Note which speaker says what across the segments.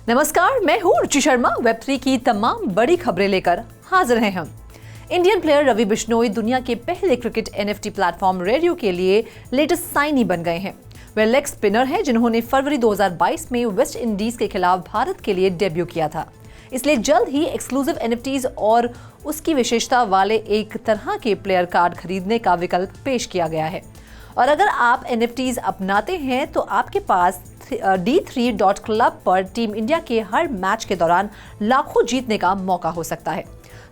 Speaker 1: नमस्कार, मैं हूँ रुचि शर्मा। वेब3 की तमाम बड़ी खबरें लेकर हाजिर हैं हम। इंडियन प्लेयर रवि बिश्नोई दुनिया के पहले क्रिकेट NFT प्लेटफॉर्म रेडियो के लिए लेटेस्ट साइनी बन गए हैं। वे लेग स्पिनर हैं जिन्होंने फरवरी 2022 में वेस्ट इंडीज के खिलाफ भारत के लिए डेब्यू किया था। इसलिए जल्द ही एक्सक्लूसिव NFTs और उसकी विशेषता वाले एक तरह के प्लेयर कार्ड खरीदने का विकल्प पेश किया गया है। और अगर आप NFTs अपनाते हैं तो आपके पास D3.club पर टीम इंडिया के हर मैच के दौरान लाखों जीतने का मौका हो सकता है।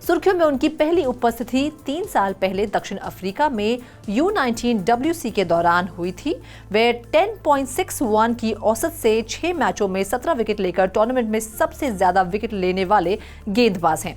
Speaker 1: सुर्खियों में उनकी पहली उपस्थिति 3 साल पहले दक्षिण अफ्रीका में U19 WC के दौरान हुई थी। वे 10.61 की औसत से 6 मैचों में 17 विकेट लेकर टूर्नामेंट में सबसे ज्यादा विकेट लेने वाले गेंदबाज हैं।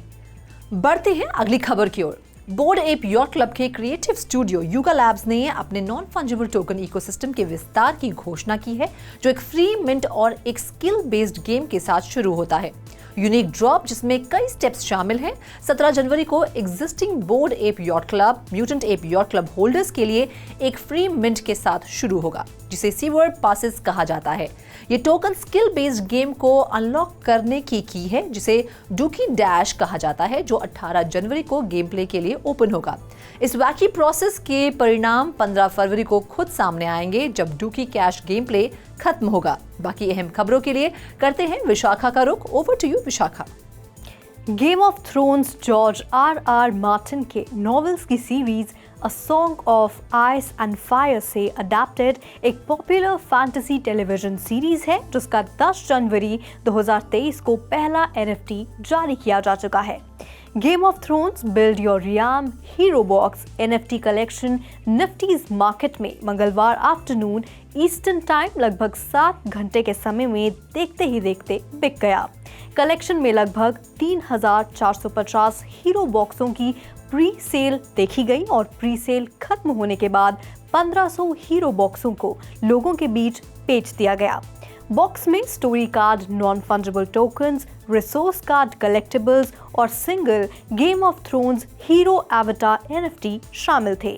Speaker 1: बढ़ते हैं अगली खबर की ओर। बोर्ड एप यॉट क्लब के क्रिएटिव स्टूडियो यूगा लैब्स ने अपने नॉन फंजिबल टोकन इकोसिस्टम के विस्तार की घोषणा की है, जो एक फ्री मिंट और एक स्किल बेस्ड गेम के साथ शुरू होता है। यूनिक ड्रॉप, जिसमें कई स्टेप्स शामिल हैं, 17 जनवरी को existing board app yacht club, mutant app yacht club holders के लिए एक फ्री मिंट के साथ शुरू होगा, जिसे सीवर्ड पासेस कहा जाता है। ये टोकन स्किल बेस्ड गेम को अनलॉक करने की है, जिसे डूकी डैश कहा जाता है, जो 18 जनवरी को गेम प्ले के लिए ओपन होगा। इस वैकी प्रोसेस के परिणाम 15 फरवरी को खुद सामने आएंगे, जब डूकी कैश गेम प्ले खत्म होगा। बाकी अहम खबरों के लिए करते हैं विशाखा का रुख। Over to you Vishakha.
Speaker 2: Game of thrones George R.R. Martin के नॉवेल्स की series a song of ice and fire से अडेप्टेड एक पॉपुलर फैंटेसी टेलीविजन सीरीज है, जिसका 10 जनवरी 2023 को पहला NFT जारी किया जा चुका है। Game of Thrones build your realm hero box NFT collection Niftys market में मंगलवार आफ्टरनून ईस्टर्न टाइम लगभग 7 घंटे के समय में देखते ही देखते बिक गया। कलेक्शन में लगभग 3,450 हीरो बॉक्सों की प्री सेल देखी गई और प्री सेल खत्म होने के बाद 1500 हीरो बॉक्सों को लोगों के बीच बेच दिया गया। बॉक्स में story card, non fungible tokens, resource card collectibles और single Game of Thrones hero avatar NFT शामिल थे।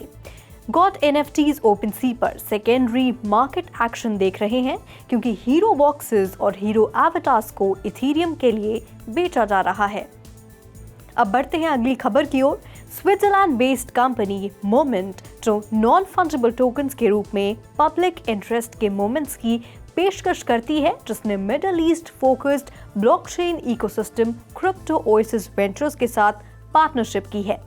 Speaker 2: गॉट NFTs OpenSea पर सेकेंडरी मार्केट एक्शन देख रहे हैं, क्योंकि हीरो बॉक्सेस और हीरो एवेटार्स को इथेरियम के लिए बेचा जा रहा है। अब बढ़ते हैं अगली खबर की ओर। स्विट्जरलैंड बेस्ड कंपनी मोमेंट, जो नॉन फंजिबल टोकन्स के रूप में पब्लिक इंटरेस्ट के मोमेंट्स की पेशकश करती है, जिसने middle east focused blockchain ecosystem crypto oasis ventures के साथ पार्टनरशिप की है।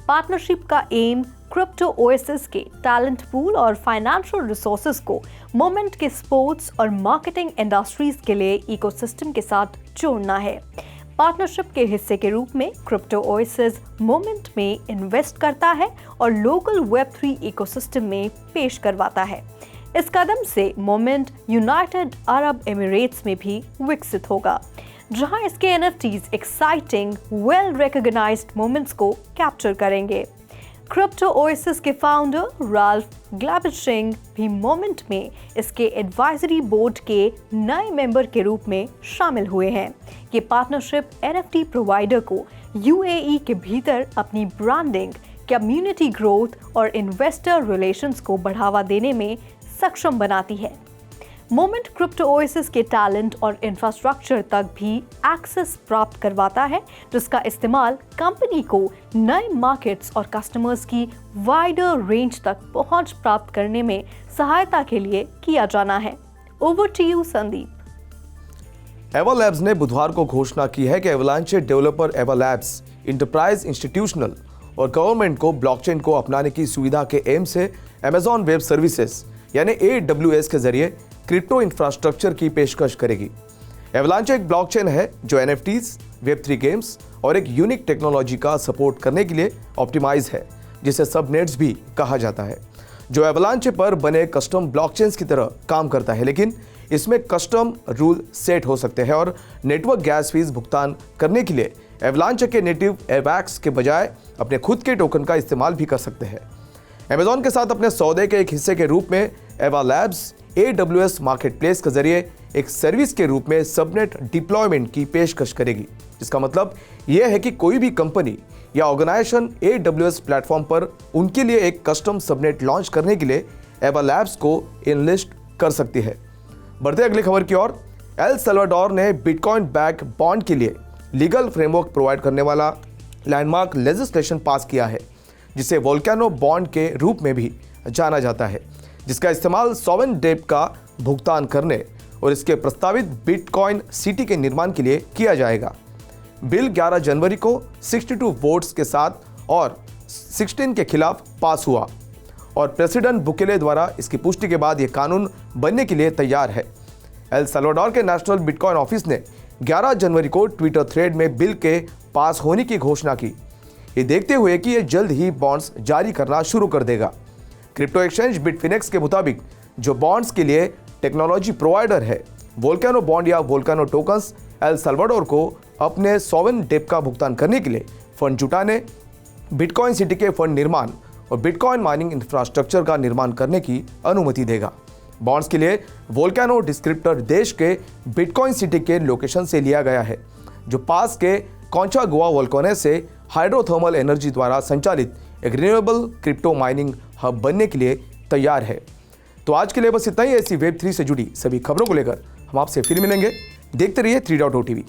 Speaker 2: पार्टनरशिप का एम क्रिप्टो ओएसिस के टैलेंट पूल और फाइनेंशियल रिसोर्सेज को मोमेंट के स्पोर्ट्स और मार्केटिंग इंडस्ट्रीज के लिए इकोसिस्टम के साथ जोड़ना है। पार्टनरशिप के हिस्से के रूप में क्रिप्टो ओएसिस मोमेंट में इन्वेस्ट करता है और लोकल वेब3 इकोसिस्टम में पेश करवाता है। इस कदम से मोमेंट यूनाइटेड अरब एमिरेट्स में भी विकसित होगा, जहां इसके NFTs exciting well recognised moments को कैप्चर करेंगे। क्रिप्टो ओएसिस के फाउंडर राल्फ ग्लैबिशिंग भी मोमेंट में इसके एडवाइजरी बोर्ड के नए मेंबर के रूप में शामिल हुए हैं। ये पार्टनरशिप NFT प्रोवाइडर को UAE के भीतर अपनी ब्रांडिंग, कम्युनिटी ग्रोथ और इन्वेस्टर रिलेशंस को बढ़ावा देने में सक्षम बनाती है। मोमेंट क्रिप्टो ओएसिस के टैलेंट और इंफ्रास्ट्रक्चर तक भी एक्सेस प्राप्त करवाता है, जिसका इस्तेमाल कंपनी को नए मार्केट्स और कस्टमर्स की वाइडर रेंज तक पहुंच प्राप्त करने में सहायता के लिए किया जाना है। Over to you Sandeep.
Speaker 3: Ava Labs ने बुधवार को घोषणा की है कि Avalanche developer Ava Labs enterprise, institutional और गवर्नमेंट को ब्लॉकचेन को अपनाने की सुविधा के एम से अमेजॉन वेब सर्विसेज यानी AWS के जरिए क्रिप्टो इंफ्रास्ट्रक्चर की पेशकश करेगी। एवलांचे एक ब्लॉकचेन है जो NFTs, Web3 गेम्स और एक यूनिक टेक्नोलॉजी का सपोर्ट करने के लिए ऑप्टिमाइज है, जिसे सबनेट्स भी कहा जाता है, जो एवलांचे पर बने कस्टम ब्लॉकचेन्स की तरह काम करता है, लेकिन इसमें कस्टम रूल सेट हो सकते हैं और नेटवर्क गैस फीस भुगतान करने के लिए एवलांचे के नेटिव एवैक्स के बजाय अपने खुद के टोकन का इस्तेमाल भी कर सकते हैं। अमेजॉन के साथ अपने सौदे के एक हिस्से के रूप में एवा लैब्स AWS मार्केटप्लेस के जरिए एक सर्विस के रूप में सबनेट डिप्लॉयमेंट की पेशकश करेगी। इसका मतलब यह है कि कोई भी कंपनी या ऑर्गेनाइजेशन AWS प्लेटफॉर्म पर उनके लिए एक कस्टम सबनेट लॉन्च करने के लिए एवा लैब्स को इनलिस्ट कर सकती है। बढ़ते अगली खबर की ओर। एल सल्वाडोर ने बिटकॉइन बैक बॉन्ड के लिए लीगल फ्रेमवर्क प्रोवाइड करने वाला लैंडमार्क लेजिस्लेशन पास किया है, जिसे वोल्केनो बॉन्ड के रूप में भी जाना जाता है, जिसका इस्तेमाल सॉवरेन डेट का भुगतान करने और इसके प्रस्तावित बिटकॉइन सिटी के निर्माण के लिए किया जाएगा। बिल 11 जनवरी को 62 वोट्स के साथ और 16 के खिलाफ पास हुआ और प्रेसिडेंट बुकेले द्वारा इसकी पुष्टि के बाद यह कानून बनने के लिए तैयार है। एल सल्वाडोर के नेशनल बिटकॉइन ऑफिस ने 11 जनवरी को ट्विटर थ्रेड में बिल के पास होने की घोषणा की, ये देखते हुए कि यह जल्द ही बॉन्ड्स जारी करना शुरू कर देगा। क्रिप्टो एक्सचेंज बिटफिनेक्स के मुताबिक जो बॉन्ड्स के लिए टेक्नोलॉजी प्रोवाइडर है वोल्केनो बॉन्ड या वोल्केनो टोकन्स एल सल्वाडोर को अपने सॉवरेन डेट का भुगतान करने के लिए फंड जुटाने, बिटकॉइन सिटी के फंड निर्माण और बिटकॉइन माइनिंग इंफ्रास्ट्रक्चर का निर्माण करने की अनुमति देगा। बॉन्ड्स के लिए वोल्केनो डिस्क्रिप्टर देश के बिटकॉइन सिटी के लोकेशन से लिया गया है, जो पास के कॉन्चागुआ वोल्केनो से हाइड्रोथर्मल एनर्जी द्वारा संचालित एक रिन्यूएबल क्रिप्टो माइनिंग हब बनने के लिए तैयार है। तो आज के लिए बस इतना ही। ऐसी वेब 3 से जुड़ी सभी खबरों को लेकर हम आपसे फिर मिलेंगे। देखते रहिए 3.0 TV।